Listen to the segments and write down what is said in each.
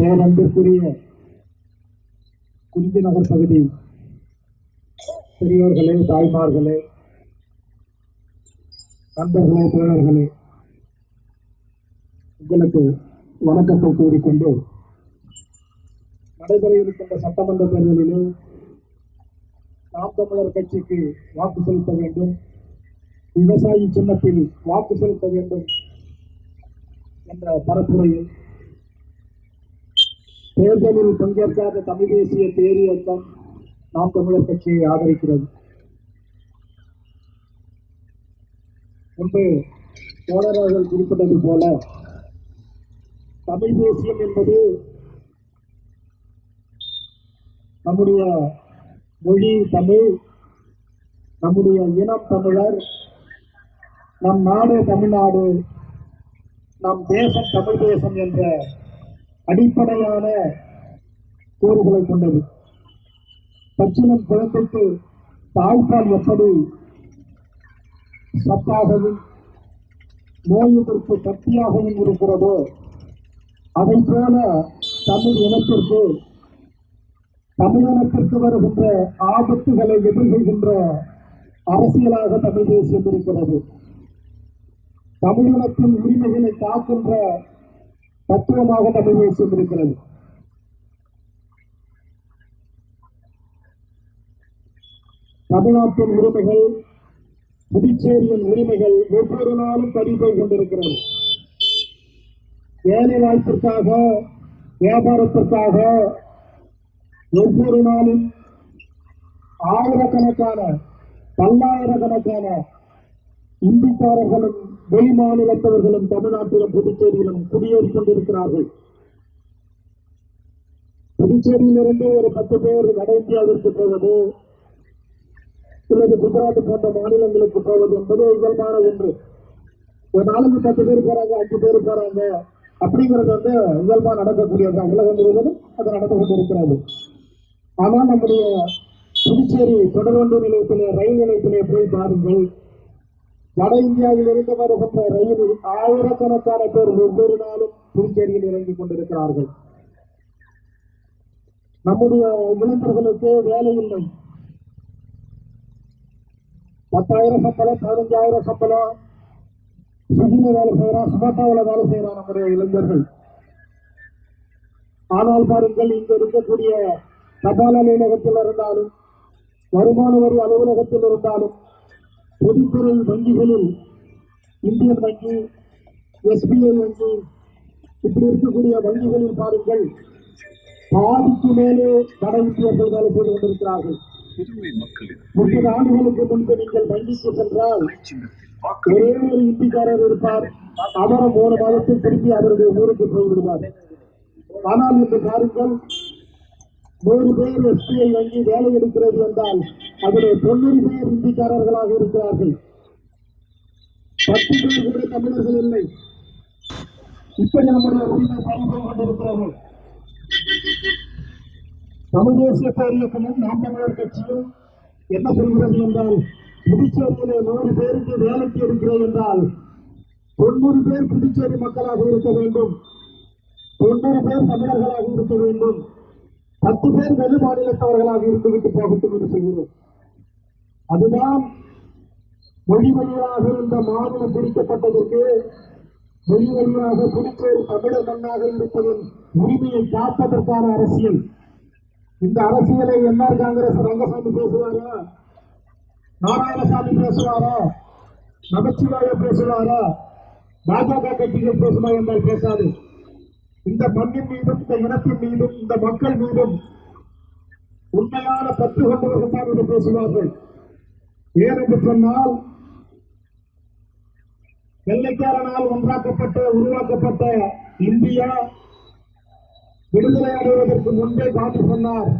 பேரன்பிற்குரிய குறிஞ்சி நகர் பகுதி பெரியோர்களே, தாய்மார்களே, நண்பர்களே, தோழர்களே, உங்களுக்கு வணக்கத்தை கூறிக்கொண்டு நடைபெற இருக்கின்ற சட்டமன்ற தேர்தலிலே நாம் தமிழர் கட்சிக்கு வாக்கு செலுத்த வேண்டும், விவசாயி சின்னத்தில் வாக்கு செலுத்த வேண்டும் என்ற பரப்புரையில் தேர்தலில் பங்கேற்காத தமிழ் தேசிய பேரியக்கம் நாம் தமிழர் கட்சியை ஆதரிக்கிறது. முன்பு தோழர்கள் குறிப்பிட்டது போல தமிழ் தேசியம் என்பது நம்முடைய மொழி தமிழ், நம்முடைய இனம் தமிழர், நம் நாடு தமிழ்நாடு, நம் தேசம் தமிழ் தேசம் என்ற அடிப்படையான கூறுகளை கொண்டது. பச்சிலம் குழந்தைக்கு தாய்ப்பால் எப்படி சத்தாகவும் நோய் எதிர்ப்பு சக்தியாகவும் இருக்கிறதோ அதை போல தமிழினத்திற்கு வருகின்ற ஆபத்துகளை எதிர்கொள்கின்ற அரசியலாக தமிழ் தேசியம் இருக்கிறது. தமிழினத்தின் உரிமைகளை காக்கின்ற தத்துவமாக தமிழ் தேசியம் இருக்கிறது. தமிழ்நாட்டின் உரிமைகள், புதுச்சேரியின் உரிமைகள் ஒவ்வொரு நாளும் பறிபோய் கொண்டிருக்கிறது. வேலை வாய்ப்பிற்காக, வியாபாரத்திற்காக ஒவ்வொரு நாளும் ஆயிரக்கணக்கான பல்லாயிரக்கணக்கான இந்திக்காரர்களும் வெளி மாநிலத்தவர்களும் தமிழ்நாட்டிலும் புதுச்சேரியிலும் குடியேறிக் கொண்டிருக்கிறார்கள். புதுச்சேரியிலிருந்து ஒரு 10 பேர் வட இந்தியாவிற்கு போவது அல்லது குஜராத் போன்ற மாநிலங்களுக்கு போவது என்பது இயல்பான ஒன்று. ஒரு நாளைக்கு 10 பேர் போறாங்க, 5 பேர் போறாங்க அப்படிங்கிறது இயல்பா நடக்கக்கூடியதுதான். உலகம் முழுவதும் அது நடந்து கொண்டிருக்கிறது. ஆனால் நம்முடைய புதுச்சேரி தொடர்வண்டி நிலையத்திலே, ரயில் நிலையத்திலே போய் பாருங்கள். வட இந்தியாவில் இருந்து வருகின்ற ரயிலில் ஆயிரக்கணக்கான பேர் ஒவ்வொரு நாளும் புதுச்சேரியில் இறங்கிக் கொண்டிருக்கிறார்கள். நம்முடைய இளைஞர்களுக்கு வேலை இல்லை. 10,000 சம்பளம், 15,000 சம்பளம், சுகில வேலை செய்யறான், சுமத்தாவில் வேலை செய்யறான் நம்முடைய இளைஞர்கள். ஆனால் பாருங்கள், இங்கு இருக்கக்கூடிய தபால் அலுவலகத்தில் இருந்தாலும், வருமான வரி அலுவலகத்தில் இருந்தாலும், பொதுத்துறை வங்கிகளில் இந்தியன் வங்கி, SBI வங்கி, இப்படி இருக்கக்கூடிய வங்கிகளில் பாருங்கள், பாதிக்கு மேலே வட இந்தியர்கள் வேலை செய்து கொண்டிருக்கிறார்கள். 30 ஆண்டுகளுக்கு முன்பு நீங்கள் வங்கிக்கு சென்றால் ஒரே ஒரு இந்திக்காரர் இருப்பார். அவரும் 3 மாதத்தில் திரும்பி அவருடைய ஊருக்கு போய்விடுவார். ஆனால் இன்று பாருங்கள், 100 பேர் SBI வங்கி வேலை எடுக்கிறது என்றால் அதில் 90 பேர் இந்திக்காரர்களாக இருக்கிறார்கள். 10 பேர் கூட தமிழர்கள் இல்லை. இப்படி நம்முடைய உரிமை பறிபோய் கொண்டிருக்கிறது. தமிழ் தேசிய பேரியக்கமும் நாம் தமிழர் கட்சியும் என்ன சொல்கிறது என்றால், புதுச்சேரியிலே 100 பேருக்கு வேலைக்கு இருக்கிறது என்றால் 90 பேர் புதுச்சேரி மக்களாக இருக்க வேண்டும், 90 பேர் தமிழர்களாக இருக்க வேண்டும், 10 பேர் வெளி மாநிலத்தவர்களாக இருந்துவிட்டு போகட்டும் என்று சொல்கிறோம். அதுதான் மொழி வழியாக இந்த மாநிலம் பிரிக்கப்பட்டதற்கு, மொழி வழியாக புதுச்சேரி தமிழர் மண்ணாக இருப்பதின் உரிமையை காப்பதற்கான அரசியல். இந்த அரசியலை என்ஆர் காங்கிரஸ் ரங்கசாமி பேசுவாரா, நாராயணசாமி பேசுவாரா, நமச்சிவாய பேசுவாரா, பாஜக கட்சிகள் பேசுமா என்றால் பேசாது. இந்த மண்ணின் மீதும், இந்த இனத்தின் மீதும், இந்த மக்கள் மீதும் உண்மையான பற்று கொண்டவர்கள் தான் இதை பேசுவார்கள். ஏனென்று சொன்னால், வெள்ளைக்காரனால் உருவாக்கப்பட்ட இந்தியா விடுதலை அடைவதற்கு முன்பே காந்தி சொன்னார்,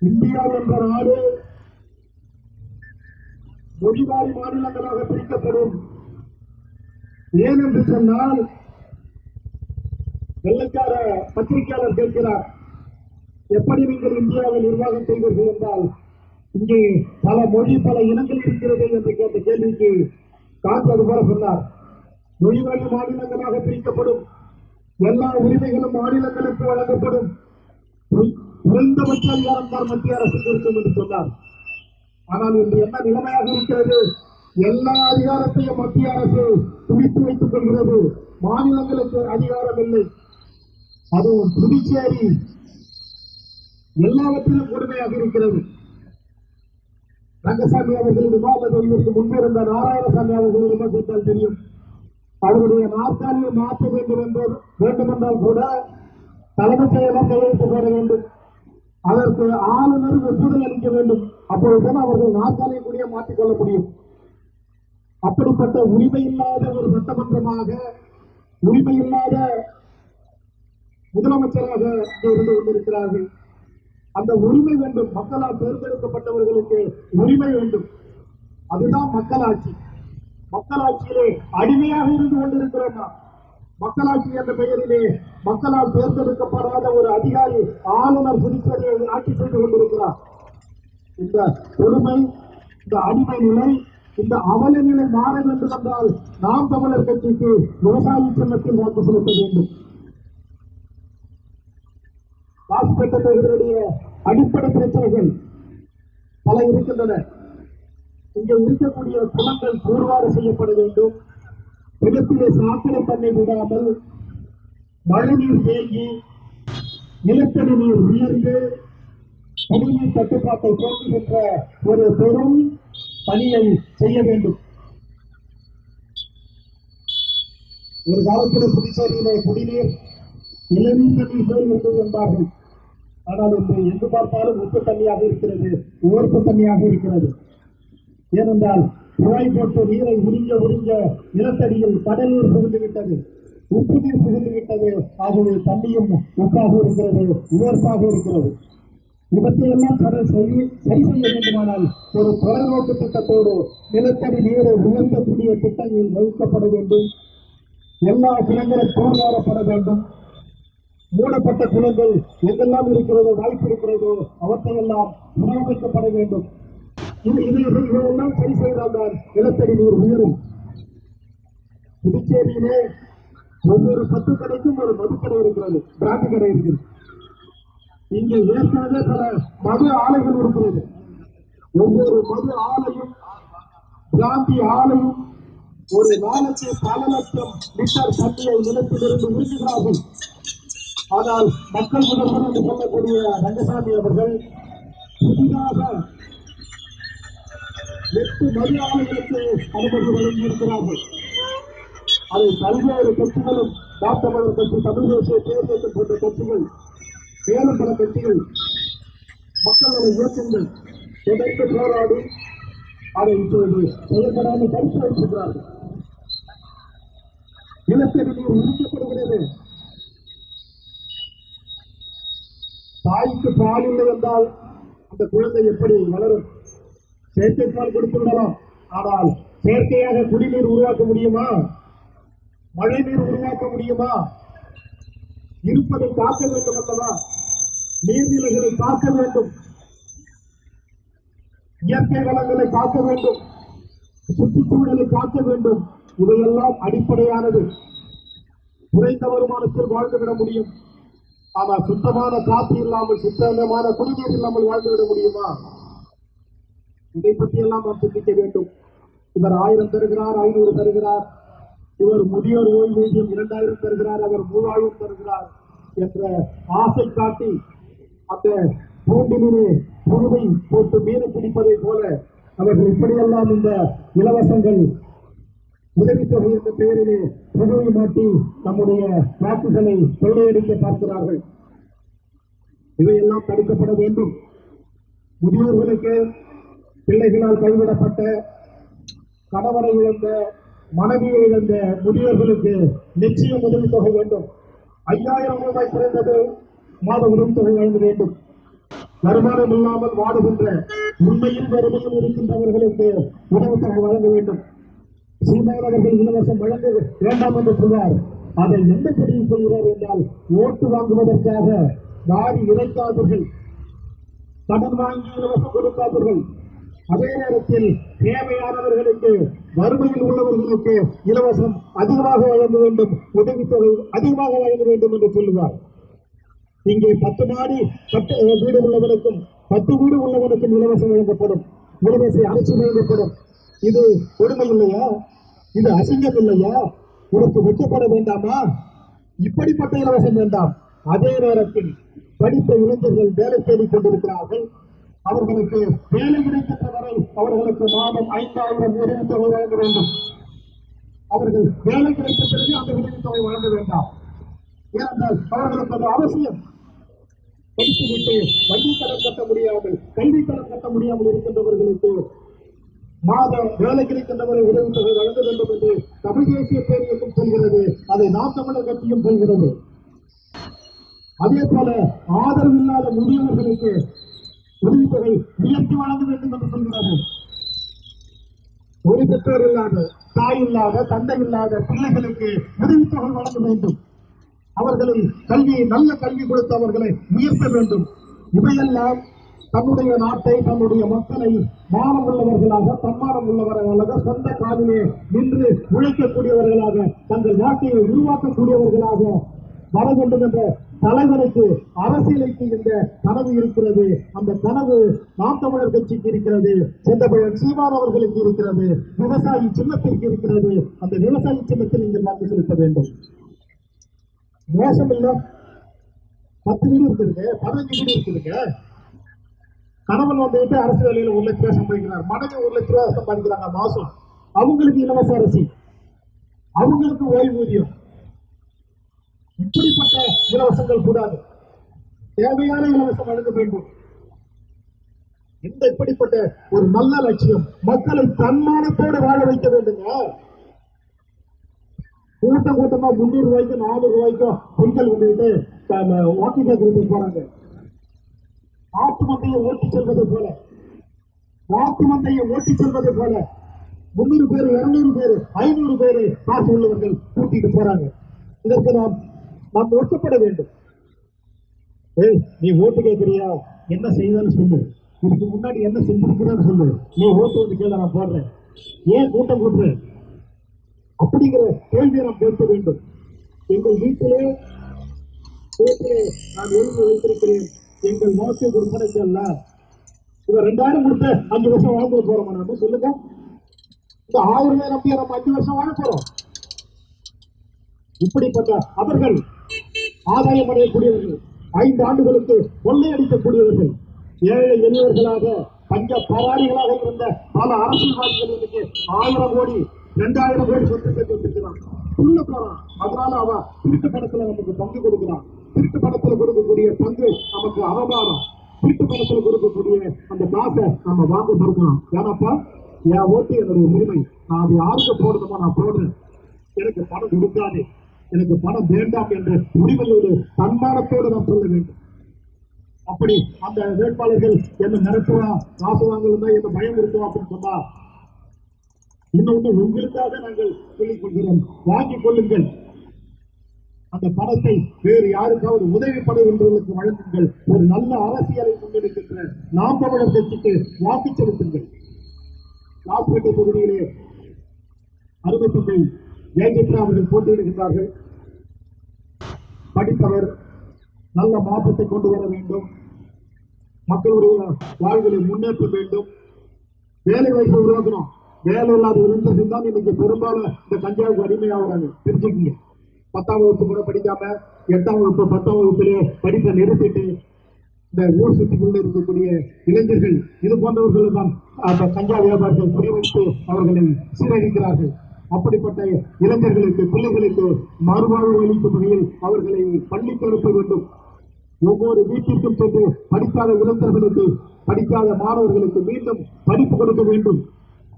இந்தியா என்ற நாடு மொழிவாரி மாநிலங்களாக பிரிக்கப்படும். ஏனென்று சொன்னால், வெள்ளைக்கார பத்திரிகையாளர் கேட்கிறார், எப்படி நீங்கள் இந்தியாவில் நிர்வாகம் செய்வீர்கள் என்றால், இங்கே பல மொழி பல இனங்கள் இருக்கிறது என்று கேட்ட கேள்விக்கு காந்தி அது போல சொன்னார், மொழிவாரி மாநிலங்களாக பிரிக்கப்படும். எல்லா உரிமைகளும் மாநிலங்களுக்கு வழங்கப்படும். குறைந்தபட்ச அதிகாரம் தான் மத்திய அரசுக்கு இருக்கும் என்று சொன்னார். ஆனால் இன்று என்ன நிலைமையாக இருக்கிறது? எல்லா அதிகாரத்தையும் மத்திய அரசு குவித்து வைத்துக் கொள்கிறது. மாநிலங்களுக்கு அதிகாரம் இல்லை. அதுவும் புதுச்சேரி எல்லாவற்றிலும் கொடுமையாக இருக்கிறது. ரங்கசாமி அவர்கள் விவாதத்திற்கு முன்பு இருந்த நாராயணசாமி அவர்களிடமே கேட்டால் தெரியும். அவருடைய நாற்காலியை மாற்ற வேண்டுமென்றால் கூட தலைமைச் செயலர் கையெழுத்து போட வேண்டும். அதற்கு ஆளுநர் ஒப்புதல் அளிக்க வேண்டும். அப்பொழுதுதான் அவர்கள் நாற்காலியை கூட மாற்றிக் கொள்ள முடியும். அப்படிப்பட்ட உரிமை இல்லாத ஒரு சட்டமன்றமாக, உரிமை இல்லாத முதலமைச்சராக இருந்து கொண்டிருக்கிறார்கள். அந்த உரிமை வேண்டும். மக்களால் தேர்ந்தெடுக்கப்பட்டவர்களுக்கு உரிமை வேண்டும். அதுதான் மக்களாட்சி. மக்களாட்சியிலே அடிமையாக இருந்து கொண்டிருக்கிறோம். மக்களாட்சி என்ற பெயரிலே மக்களால் தேர்ந்தெடுக்கப்படாத ஒரு அதிகாரி ஆளுநர் புதுச்சேரியை ஆட்சி செய்து கொண்டிருக்கிறார். இந்த கொடுமை, இந்த அடிமை நிலை, இந்த அவல நிலை மாற வேண்டும் என்றால் நாம் தமிழர் கட்சிக்கு விவசாய சின்னத்தில் வாக்கு செலுத்த வேண்டும். காசுபேட்டை தொகுதியுடைய அடிப்படை பிரச்சனைகள் பல இருக்கின்றன. இங்கே இருக்கக்கூடிய குளங்கள் கூர்வாறு செய்யப்பட வேண்டும். நிலத்திலே சாக்கடை தண்ணை விடாமல் மழைநீர் தேங்கி நிலத்தடி நீர் உயர்ந்து குடிநீர் தட்டுப்பாட்டை போக்குகின்ற ஒரு பெரும் பணியை செய்ய வேண்டும். ஒரு காலத்தில் புதுச்சேரியிலே குடிநீர் இளநீர் தண்ணீர் போல் இருந்தது என்பார்கள். ஆனால் இன்று எங்கு பார்த்தாலும் உப்பு தண்ணியாக இருக்கிறது, உவர்ப்பு தண்ணியாக இருக்கிறது. ஏனென்றால் குழாய் போட்டு நீரை உறிஞ்ச நிலத்தடியில் கடல் நீர் புகுந்துவிட்டது, உப்பு நீர் புகுந்துவிட்டது. ஆகவே தண்ணியும் உப்பாக இருக்கிறது, உவர்ப்பாக இருக்கிறது. இவற்றையெல்லாம் சரி செய்ய வேண்டுமானால் ஒரு தொலைநோக்கு திட்டத்தோடு நிலத்தடி நீரை உயர்த்தக்கூடிய திட்டங்கள் வகுக்கப்பட வேண்டும். எல்லா குளங்களும் தூர்வாரப்பட வேண்டும். மூடப்பட்ட குளங்கள் எங்கெல்லாம் இருக்கிறதோ, வாய்ப்பு இருக்கிறதோ அவற்றையெல்லாம் புனரமைக்கப்பட வேண்டும். இதையெல்லாம் சரி செய்தால்தான் நிலத்தடி நீர் உயரும். புதுச்சேரியிலே ஒவ்வொரு 10 கடைக்கும் ஒரு மதுக்கடை இருக்கிறது, பிராந்தி கடை இருக்கிறது. இங்கே ஏற்கனவே பல மது ஆலைகள் இருக்கிறது. ஒவ்வொரு மது ஆலையும் பிராந்தி ஆலையும் ஒரு நாளுக்கு பல லட்சம் லிட்டர் தண்ணியை நிலத்திலிருந்து உறிஞ்சுகிறார்கள். ஆனால் மக்கள் முதல்வர் என்று சொல்லக்கூடிய ரங்கசாமி அவர்கள் புதிதாக 8 மது ஆலைகளுக்கு அனுமதி வழங்கியிருக்கிறார்கள். அதை பல்வேறு கட்சிகளும், தமிழர் கட்சி, தமிழ் தேசிய தேர்தல் போன்ற கட்சிகள், மேலும் பல கட்சிகள், மக்கள் நல இயக்கங்கள் தொடர்ந்து போராடி அதை இப்போது செயல்படாமல் தடுத்து வைத்திருக்கிறார்கள். நிலத்தடி நீர் உறிஞ்சப்படுகிறது. தாய்க்கு பால் இல்லை என்றால் அந்த குழந்தை எப்படி வளரும்? செயற்கை பால் கொடுத்து விடலாம். ஆனால் செயற்கையாக குடிநீர் உருவாக்க முடியுமா? மழை நீர் உருவாக்க முடியுமா? இருப்பதை காக்க வேண்டும் அல்லவா? நீர்நிலைகளை காக்க வேண்டும், இயற்கை வளங்களை காக்க வேண்டும், சுற்றுச்சூழலை காக்க வேண்டும். இவையெல்லாம் அடிப்படையானது. குறைந்த வருமானத்தில் வாழ்ந்துவிட முடியும். ஆனால் சுத்தமான காற்று இல்லாமல், சுத்தமான குடிநீர் இல்லாமல் வாழ்ந்துவிட முடியுமா? இதை பற்றியெல்லாம் நாம் சிந்திக்க வேண்டும். இவர் 1000 தருகிறார், 500 தருகிறார், இவர் முதியோர் ஓய்வூதியம் 2000 தருகிறார், அவர் 3000 தருகிறார் என்ற ஆசை காட்டி அந்த பூண்டிலே புழுவை போட்டு மீன் பிடிப்பதை போல அவர்கள் இப்படியெல்லாம் இந்த இலவசங்கள், உதவித்தொகை என்ற பெயரிலே புழுவை மாட்டி நம்முடைய வாக்குகளை கொள்ளையடிக்க பார்க்கிறார்கள். இவையெல்லாம் தடுக்கப்பட வேண்டும். முதியோர்களுக்கு, பிள்ளைகளால் கைவிடப்பட்ட, கணவனை இழந்த, மனைவியை இழந்த முதியோர்களுக்கு நிச்சயம் உதவித்தொகை வேண்டும். 5000 ரூபாய் குறைந்தது மாத உதவித்தொகை வழங்க வேண்டும். வருமானம் இல்லாமல் வாடுகின்ற, உண்மையில் வறுமையில் இருக்கின்றவர்களுக்கு உதவித்தொகை வழங்க வேண்டும். சீமானவர்கள் இலவசம் வழங்க வேண்டாம் என்று சொல்வார். அதை எந்த பதிவு சொல்கிறார் என்றால், ஓட்டு வாங்குவதற்காக வாரி இறைக்காதீர்கள், கடன் வாங்கி இலவசம் கொடுக்காதீர்கள். அதே நேரத்தில் தேவையானவர்களுக்கு வறுமையில் உள்ளவர்களுக்கு இலவசம் அதிகமாக வழங்க வேண்டும், உதவித்தொகை அதிகமாக வழங்க வேண்டும் என்று சொல்லுவார். இங்கே 10 மாடி வீடு உள்ளவனுக்கும் 10 வீடு உள்ளவனுக்கும் இலவசம் வழங்கப்படும், இலவச அரசு வழங்கப்படும். இது கொடுமை இல்லையா? இது அசிங்கம் இல்லையா? இதற்கு வெட்கப்பட வேண்டாமா? இப்படிப்பட்ட இலவசம் வேண்டாம். அதே நேரத்தில் படித்த இளைஞர்கள் வேலை தேடிக் கொண்டிருக்கிறார்கள். அவர்களுக்கு வேலை கிடைக்கின்ற வரை அவர்களுக்கு மாதம் 5000 உதவித்தொகை வழங்க வேண்டும். அவர்கள் வேலை கிடைத்த பிறகு அந்த உதவித்தொகை வழங்க வேண்டாம். ஏனென்றால் அவர்களுக்கு அது அவசியம். படித்துவிட்டு வங்கி கடன் கட்ட முடியாமல், கல்வி கடன் கட்ட முடியாமல் இருக்கின்றவர்களுக்கு மாதம் வேலை கிடைக்கின்றவரை உதவித்தொகை வழங்க வேண்டும் என்று தமிழ் தேசிய பேரியக்கம் சொல்கிறது. அதை நாம் தமிழர் கட்சியும் சொல்கிறது. அதே போல ஆதரவு இல்லாத முதியவர்களுக்கு உதவித்தொகை உயர்த்தி வழங்க வேண்டும் என்று சொல்கிறது. ஒரு பெற்றோர் இல்லாத, தாய் இல்லாத, தந்தை இல்லாத பிள்ளைகளுக்கு உதவித்தொகை வழங்க வேண்டும். அவர்களை நல்ல கல்வி கொடுத்து அவர்களை உயர்த்த வேண்டும். இவையெல்லாம் தன்னுடைய நாட்டை, தன்னுடைய மக்களை மானம் உள்ளவர்களாக, தன்மானம் உள்ளவர்களாக, சொந்த காலிலே நின்று உழைக்கக்கூடியவர்களாக, தங்கள் நாட்டை உருவாக்கக்கூடியவர்களாக வர வேண்டும் என்ற தலைவருக்கு, அரசியலுக்கு இந்த கனவு இருக்கிறது. அந்த கனவு நாம் தமிழர் கட்சிக்கு இருக்கிறது, செந்தமிழன் சீமான் அவர்களுக்கு இருக்கிறது, விவசாயி சின்னத்திற்கு இருக்கிறது. அந்த விவசாயி சின்னத்தில் நீங்கள் வாக்கு செலுத்த வேண்டும். மோசம் இல்ல, 10 வீடு இருக்குதுங்க, 15 வீடு இருக்குதுங்க. கணவன் வந்துட்டு அரசு வேலையில 1 லட்ச ரூபாய் சம்பாதிக்கிறார், மனைவி 1 லட்ச ரூபாய் சம்பாதிக்கிறாங்க மாசம். அவங்களுக்கு இலவச அரிசி, அவங்களுக்கு ஓய்வூதியம். இப்படிப்பட்ட இலவசங்கள் கூடாது. தேவையான இலவசம் வழங்க வேண்டும். இந்த இப்படிப்பட்ட ஒரு நல்ல லட்சியம் மக்களை தன்மானத்தோடு வாழ வைக்க வேண்டுங்க. கூட்டமா 300 ரூபாய்க்கு 400 ரூபாய்க்கும் பெண்கள் வந்துட்டு வாக்கு கேட்கறதுக்கு போறாங்க. வாக்கு மந்தையை ஓட்டி செல்வது போல, 300 பேர், 200 பேர், 500 பேர் காசு உள்ளவர்கள் கூட்டிட்டு போறாங்க. இதற்கு நாம் ஒட்டப்பட வேண்டும். நீ ஓட்டு கேட்கிறியா, என்ன செய்தான்னு சொல்லு, இதுக்கு முன்னாடி என்ன செஞ்சிருக்கிறான்னு சொல்லு, நீ ஓட்டு வந்து கேள்வி நான் போடுறேன், ஏன் கூட்டம் கூட்டுறேன் அப்படிங்கிற கேள்வியை நாம் கேட்க வேண்டும். எங்கள் வீட்டிலே நான் எழுதி வைத்திருக்கிறேன், எங்கள் வாக்கு விற்பனைக்கல்ல. இவன் 2000 கொடுத்த 5 வருஷம் வாழ்ந்து போறோம். நம்ம சொல்லுங்க, இந்த 1000 ரூபாய் நம்பிய நம்ம 5 வருஷம் வாழ போறோம். இப்படிப்பட்ட அவர்கள் ஆதாயம் அடையக்கூடியவர்கள், 5 ஆண்டுகளுக்கு கொள்ளையடிக்கக்கூடியவர்கள், ஏழை எளியவர்களாக பஞ்ச பராரிகளாக இருந்த பல அரசியல்வாதிகள் இன்னைக்கு 1000 கோடி 2000 கோடி சொத்து சேர்த்து வச்சிருக்கிறான், உள்ள போறான். அதனால அவ திருட்டு பணத்துல நமக்கு பங்கு கொடுக்கிறான். திருட்டு பணத்துல கொடுக்கக்கூடிய பங்கு நமக்கு அவமானம். திருட்டு பணத்துல கொடுக்கக்கூடிய அந்த காசை நம்ம வாங்க கொடுக்கலாம். ஏன்னாப்பா, என் ஓட்டு என்னுடைய உரிமை, நான் அது யாருக்கு போடணுமோ நான் போடுறேன், எனக்கு பணம் கொடுக்காது, எனக்கு பணம் வேண்டாம் என்ற உரிமையோடு தன்மானத்தோடு நாம் சொல்ல வேண்டும். அப்படி அந்த வேட்பாளர்கள் என்ன மிரட்டுவா, காசு வாங்கலாம், என்ன பயம் இருக்குவா அப்படின்னு சொன்னா, இன்னொன்று உங்களுக்காக நாங்கள் சொல்லிக் கொள்கிறோம், வாங்கிக் கொள்ளுங்கள். அந்த பணத்தை வேறு யாருக்காவது உதவிப்படுகின்றவர்களுக்கு வழங்குங்கள். ஒரு நல்ல அரசியலை முன்னெடுக்கின்ற நாம் தமிழர் கட்சிக்கு வாக்கு செலுத்துங்கள். லாஸ்பேட்டை தொகுதியிலே அருமை தந்தை ஜெயசித்ரா அவர்கள் போட்டியிடுகின்றார்கள். படித்தவர், நல்ல மாற்றத்தை கொண்டு வர வேண்டும், மக்களுடைய வாழ்வுகளை முன்னேற்ற வேண்டும், வேலை வாய்ப்பை உருவாக்கணும். வேலை இல்லாத இளைஞர்கள் தான் இன்னைக்கு பெரும்பாலும் இந்த கஞ்சாவுக்கு அடிமையாகிறாங்க. தெரிஞ்சுக்கீங்க, 10ஆம் வகுப்பு கூட படிக்காம 8ஆம் வகுப்பு 10ஆம் வகுப்பிலே படிப்பை நிறுத்திட்டு இந்த ஊர் சுற்றிக்குள்ள இருக்கக்கூடிய இளைஞர்கள், இது போன்றவர்கள் தான் அந்த கஞ்சா வியாபாரத்தை குறிவைத்து அவர்களை சீரழிக்கிறார்கள். அப்படிப்பட்ட இளைஞர்களுக்கு, பிள்ளைகளுக்கு மறுவாழ்வு அளிக்கும் வகையில் அவர்களை பள்ளிக்கு அனுப்ப வேண்டும். ஒவ்வொரு வீட்டிற்கும் சென்று படிக்காத இளைஞர்களுக்கு, படிக்காத மாணவர்களுக்கு மீண்டும் படிப்பு கொடுக்க வேண்டும்.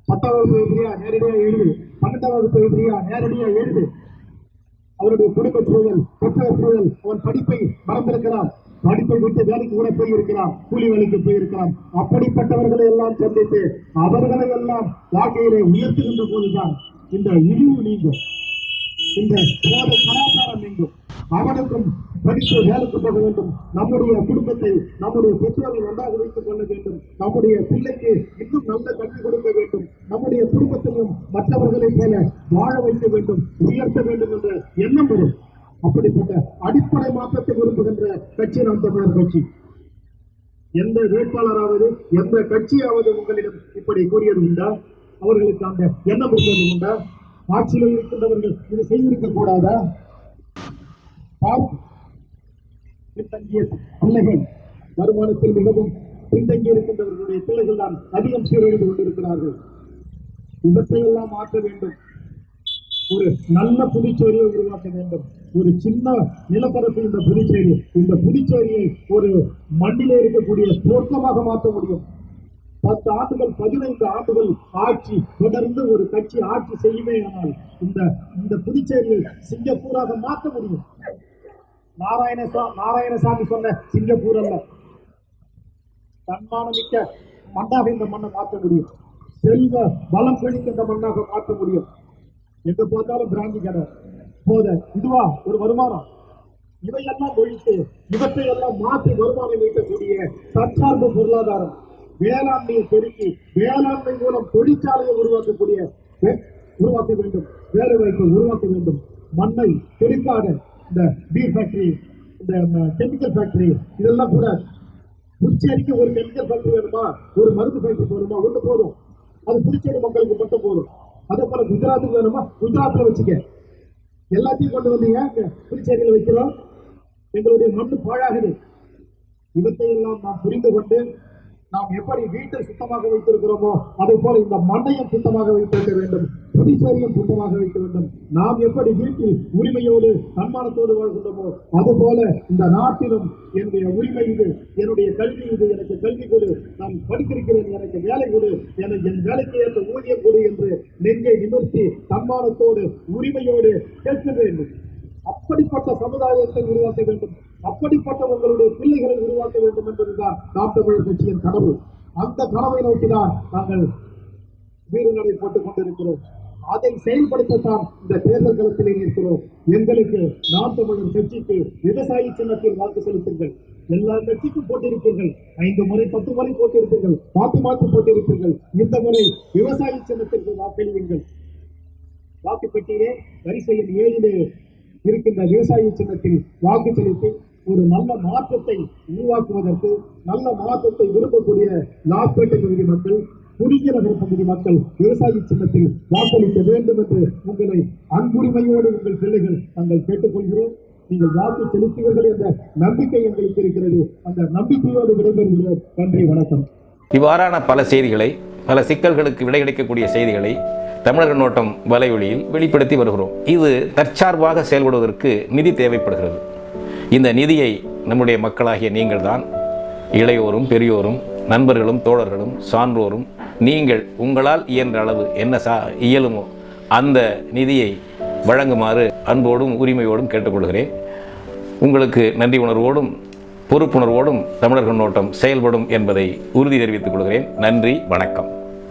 10ஆம் வகுப்பு எழுதியா நேரடியா எழுது, 12ஆம் வகுப்பு எழுதியா நேரடியா எழுது. அவருடைய குடும்ப சூழல், பெற்றோர் சூழல், அவன் படிப்பை மறந்திருக்கிறான், படிப்பை விட்டு வேலைக்கு கூட போயிருக்கிறான், கூலி வேலைக்கு போயிருக்கிறான். அப்படிப்பட்டவர்களை எல்லாம் சந்தித்து அவர்களை எல்லாம் வாழ்க்கையிலே உயர்த்துகின்ற போதுதான் இந்த இழிவு நீங்கும், இந்த போதை கலாச்சாரம் நீங்கும். அவனுக்கும் படித்து வேலைக்கு போக வேண்டும். நம்முடைய குடும்பத்தை, நம்முடைய பெற்றோரை நன்றாக வைத்துக் கொள்ள வேண்டும். நம்முடைய பிள்ளைக்கு இன்னும் நல்ல கல்வி கொடுக்க வேண்டும். நம்முடைய குடும்பத்தையும் மற்றவர்களைப் போல வாழ வைக்க வேண்டும், உயர்த்த வேண்டும் என்ற எண்ணம் வரும். அப்படிப்பட்ட அடிப்படை மாற்றத்தை விரும்புகின்ற கட்சி நாம் தமிழர் கட்சி. எந்த வேட்பாளராவது, எந்த கட்சியாவது உங்களிடம் இப்படி கூறியது உண்டா? அவர்களுக்கு அந்த எண்ணம் இருந்தது உண்டா? ஆட்சியில் இருக்கின்றவர்கள் இதை செய்திருக்க கூடாதா? பின்தங்கிய பிள்ளைகள், வருமானத்தில் மிகவும் பின்தங்கி இருக்கின்றவர்களுடைய பிள்ளைகள் தான் அதிகம் சீரழிந்து கொண்டிருக்கிறார்கள். இவற்றையெல்லாம் மாற்ற வேண்டும். ஒரு நல்ல புதுச்சேரியை உருவாக்க வேண்டும். ஒரு சின்ன நிலப்பரப்பு இந்த புதுச்சேரியை ஒரு மண்ணிலே இருக்கக்கூடிய தோற்றமாக மாற்ற முடியும். 10 ஆண்டுகள் 15 ஆண்டுகள் ஆட்சி தொடர்ந்து ஒரு கட்சி ஆட்சி செய்யுமே ஆனால் இந்த புதுச்சேரியை சிங்கப்பூராக மாற்ற முடியும். நாராயணசாமி சொன்ன சிங்கப்பூர் அல்ல, தன்மானமிக்க மண்ணாக இந்த மண்ணை மாற்ற முடியும். செல்வ வளம் கழிக்கின்ற மண்ணாக மாற்ற முடியும். எங்க பார்த்தாலும் பிராந்தி கடை, போத, இதுவா ஒரு வருமானம். இவையெல்லாம் ஒழித்து இவற்றையெல்லாம் மாற்றி வருமானம் ஈட்டக்கூடிய தற்சார்பு பொருளாதாரம், வேளாண்மையை பெருக்கி வேளாண்மை மூலம் தொழிற்சாலையை உருவாக்க வேண்டும். வேலை வாய்ப்பை உருவாக்க வேண்டும். மண்ணை பெருக்காத இந்த பீர் ஃபேக்டரி, இந்த கெமிக்கல் ஃபேக்டரி, இதெல்லாம் கூட புதுச்சேரிக்கு ஒரு கெமிக்கல் ஃபேக்டரி வேணுமா, ஒரு மருந்து ஃபேக்டரி போடுமா, ஒன்று போதும். அது புதுச்சேரி மக்களுக்கு மட்டும் போதும். அதே போல குஜராத்துக்கு வேணுமா, குஜராத்ல வச்சுக்க. எல்லாத்தையும் கொண்டு வந்தீங்க புதுச்சேரியில வைக்கிறோம். எங்களுடைய மண்ணு பாழாகுது. இவற்றையெல்லாம் நாம் புரிந்து கொண்டு நாம் எப்படி வீட்டை சுத்தமாக வைத்திருக்கிறோமோ அதே போல இந்த மண்ணையும் சுத்தமாக வைத்திருக்க வேண்டும். புதுச்சேரியும் சுத்தமாக வைக்க வேண்டும். நாம் எப்படி வீட்டில் உரிமையோடு தன்மானத்தோடு வாழ்கின்றோமோ அதுபோல இந்த நாட்டிலும் என்னுடைய உரிமை இது, என்னுடைய கல்வி இது, எனக்கு கல்வி கொடு, நான் படித்திருக்கிறேன், எனக்கு வேலை கொடு, எனக்கு என் வேலைக்கு ஏற்ற ஊதியம் கொடு என்று நெஞ்சை நிமிர்த்தி தன்மானத்தோடு உரிமையோடு கேட்க வேண்டும். அப்படிப்பட்ட சமுதாயத்தை உருவாக்க வேண்டும். அப்படிப்பட்ட உங்களுடைய பிள்ளைகளை உருவாக்க வேண்டும் என்பதுதான் நாம் தமிழர் கட்சியின் கனவு. அந்த கனவை நோக்கிதான் நாங்கள் வீறுநடை போட்டுக் கொண்டிருக்கிறோம். அதை செயல்படுத்தத்தான் இந்த தேர்தல் களத்திலே இருக்கிறோம். எங்களுக்கு நாம் தமிழர் கட்சிக்கு விவசாயி சின்னத்தில் வாக்கு செலுத்துங்கள். எல்லா கட்சிக்கும் போட்டிருப்பீர்கள். 5 முறை 10 முறை போட்டிருப்பீர்கள். மாற்றி போட்டிருப்பீர்கள். இந்த முறை விவசாயி சின்னத்திற்கு வாக்களியுங்கள். வாக்குப்பெட்டியிலே வரிசையில் 7 இருக்கின்ற விவசாயி சின்னத்தில் வாக்கு செலுத்தி ஒரு நல்ல மாற்றத்தை உருவாக்குவதற்கு, நல்ல மாற்றத்தை விரும்பக்கூடிய லாஸ்பேட்டை பகுதி மக்கள், குடிநகர் பகுதி மக்கள் விவசாயி சின்னத்தில் வாக்களிக்க வேண்டும் என்று உங்களை அன்புரிமையோடு உங்கள் பிள்ளைகள் நாங்கள் கேட்டுக்கொள்கிறோம். நீங்கள் வாக்கு செலுத்துவீர்கள் என்ற நம்பிக்கை எங்களுக்கு இருக்கிறது. அந்த நம்பிக்கையோடு விடைபெறுகிறோம். நன்றி, வணக்கம். இவ்வாறான பல செய்திகளை, பல சிக்கல்களுக்கு விடை கிடைக்கக்கூடிய செய்திகளை தமிழர் கண்ணோட்டம் வலையொலியில் வெளிப்படுத்தி வருகிறோம். இது தற்சார்பாக செயல்படுவதற்கு நிதி தேவைப்படுகிறது. இந்த நிதியை நம்முடைய மக்களாகிய நீங்கள் தான், இளையோரும் பெரியோரும் நண்பர்களும் தோழர்களும் சான்றோரும், நீங்கள் உங்களால் இயன்ற அளவு என்ன இயலுமோ அந்த நிதியை வழங்குமாறு அன்போடும் உரிமையோடும் கேட்டுக்கொள்கிறேன். உங்களுக்கு நன்றி உணர்வோடும் பொறுப்புணர்வோடும் தமிழர் கண்ணோட்டம் செயல்படும் என்பதை உறுதி தெரிவித்துக் கொள்கிறேன். நன்றி, வணக்கம்.